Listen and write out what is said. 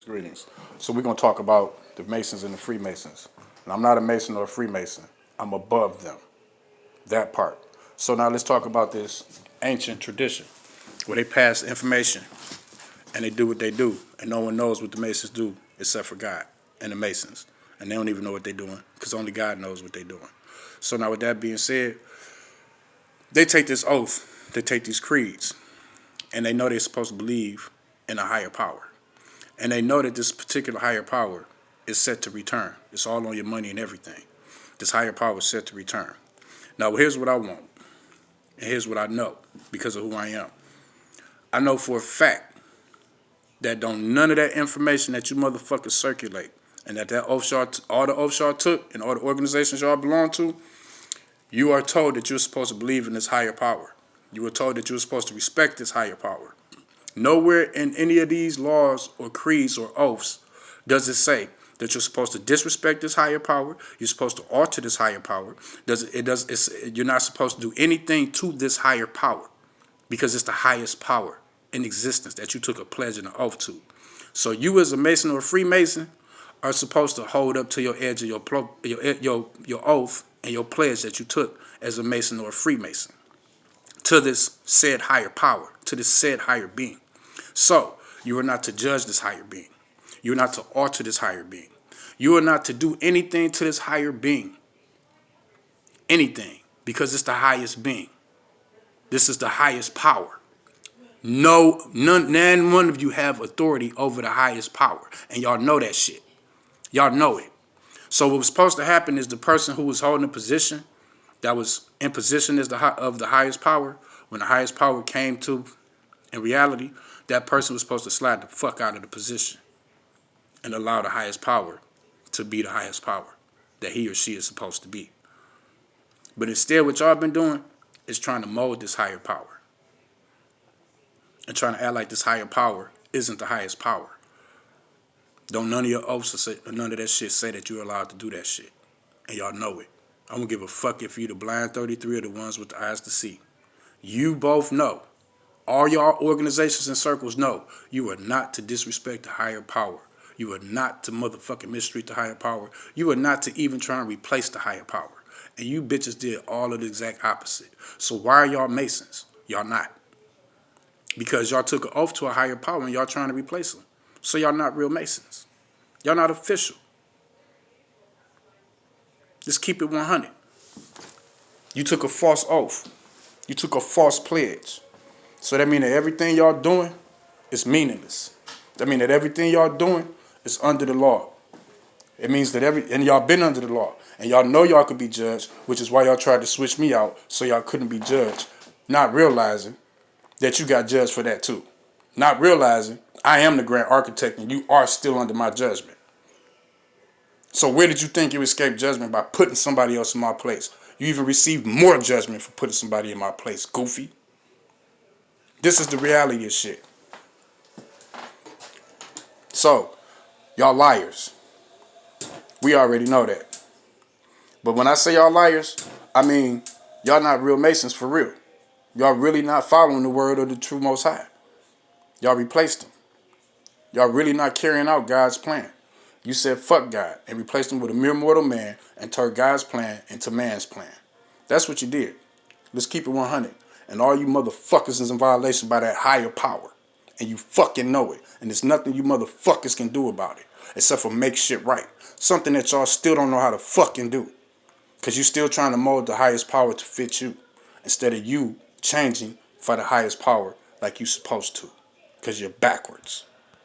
Greetings. So we're going to talk about the Masons and the Freemasons. And I'm not a Mason or a Freemason. I'm above them. That part. So now let's talk about this ancient tradition where they pass information and they do what they do. And no one knows what the Masons do except for God and the Masons. And they don't even know what they're doing because only God knows what they're doing. So now with that being said, they take this oath, they take these creeds, and they know they're supposed to believe in a higher power. And they know that this particular higher power is set to return. It's all on your money and everything. This higher power is set to return. Now, here's what I want. And here's what I know because of who I am. I know for a fact that don't none of that information that you motherfuckers circulate and that oath all the oaths y'all took and all the organizations y'all belong to, you are told that you're supposed to believe in this higher power. You were told that you're supposed to respect this higher power. Nowhere in any of these laws or creeds or oaths does it say that you're supposed to disrespect this higher power. You're supposed to alter this higher power. You're not supposed to do anything to this higher power because it's the highest power in existence that you took a pledge and an oath to. So you as a Mason or a Freemason are supposed to hold up to your edge of your oath and your pledge that you took as a Mason or a Freemason to this said higher power, to this said higher being. So, you are not to judge this higher being. You are not to alter this higher being. You are not to do anything to this higher being. Anything. Because it's the highest being. This is the highest power. None one of you have authority over the highest power. And y'all know that shit. Y'all know it. So what was supposed to happen is the person who was holding a position that was in position as of the highest power, when the highest power came to, in reality, that person was supposed to slide the fuck out of the position and allow the highest power to be the highest power that he or she is supposed to be. But instead, what y'all been doing is trying to mold this higher power and trying to act like this higher power isn't the highest power. Don't none of your oaths or none of that shit say that you're allowed to do that shit. And y'all know it. I don't give a fuck if you the blind 33 or the ones with the eyes to see. You both know. All y'all organizations and circles know you are not to disrespect the higher power. You are not to motherfucking mistreat the higher power. You are not to even try and replace the higher power. And you bitches did all of the exact opposite. So why are y'all Masons? Y'all not. Because y'all took an oath to a higher power and y'all trying to replace them. So y'all not real Masons. Y'all not official. Just keep it 100. You took a false oath. You took a false pledge. So that means that everything y'all doing is meaningless. That means that everything y'all doing is under the law. It means that and y'all been under the law. And y'all know y'all could be judged, which is why y'all tried to switch me out so y'all couldn't be judged. Not realizing that you got judged for that too. Not realizing I am the grand architect and you are still under my judgment. So where did you think you escaped judgment? By putting somebody else in my place. You even received more judgment for putting somebody in my place, goofy. This is the reality of shit. So, y'all liars. We already know that. But when I say y'all liars, I mean y'all not real Masons for real. Y'all really not following the word of the true Most High. Y'all replaced him. Y'all really not carrying out God's plan. You said fuck God and replaced him with a mere mortal man and turned God's plan into man's plan. That's what you did. Let's keep it 100. And all you motherfuckers is in violation by that higher power. And you fucking know it. And there's nothing you motherfuckers can do about it. Except for make shit right. Something that y'all still don't know how to fucking do. Because you still trying to mold the highest power to fit you. Instead of you changing for the highest power like you supposed to. Because you're backwards.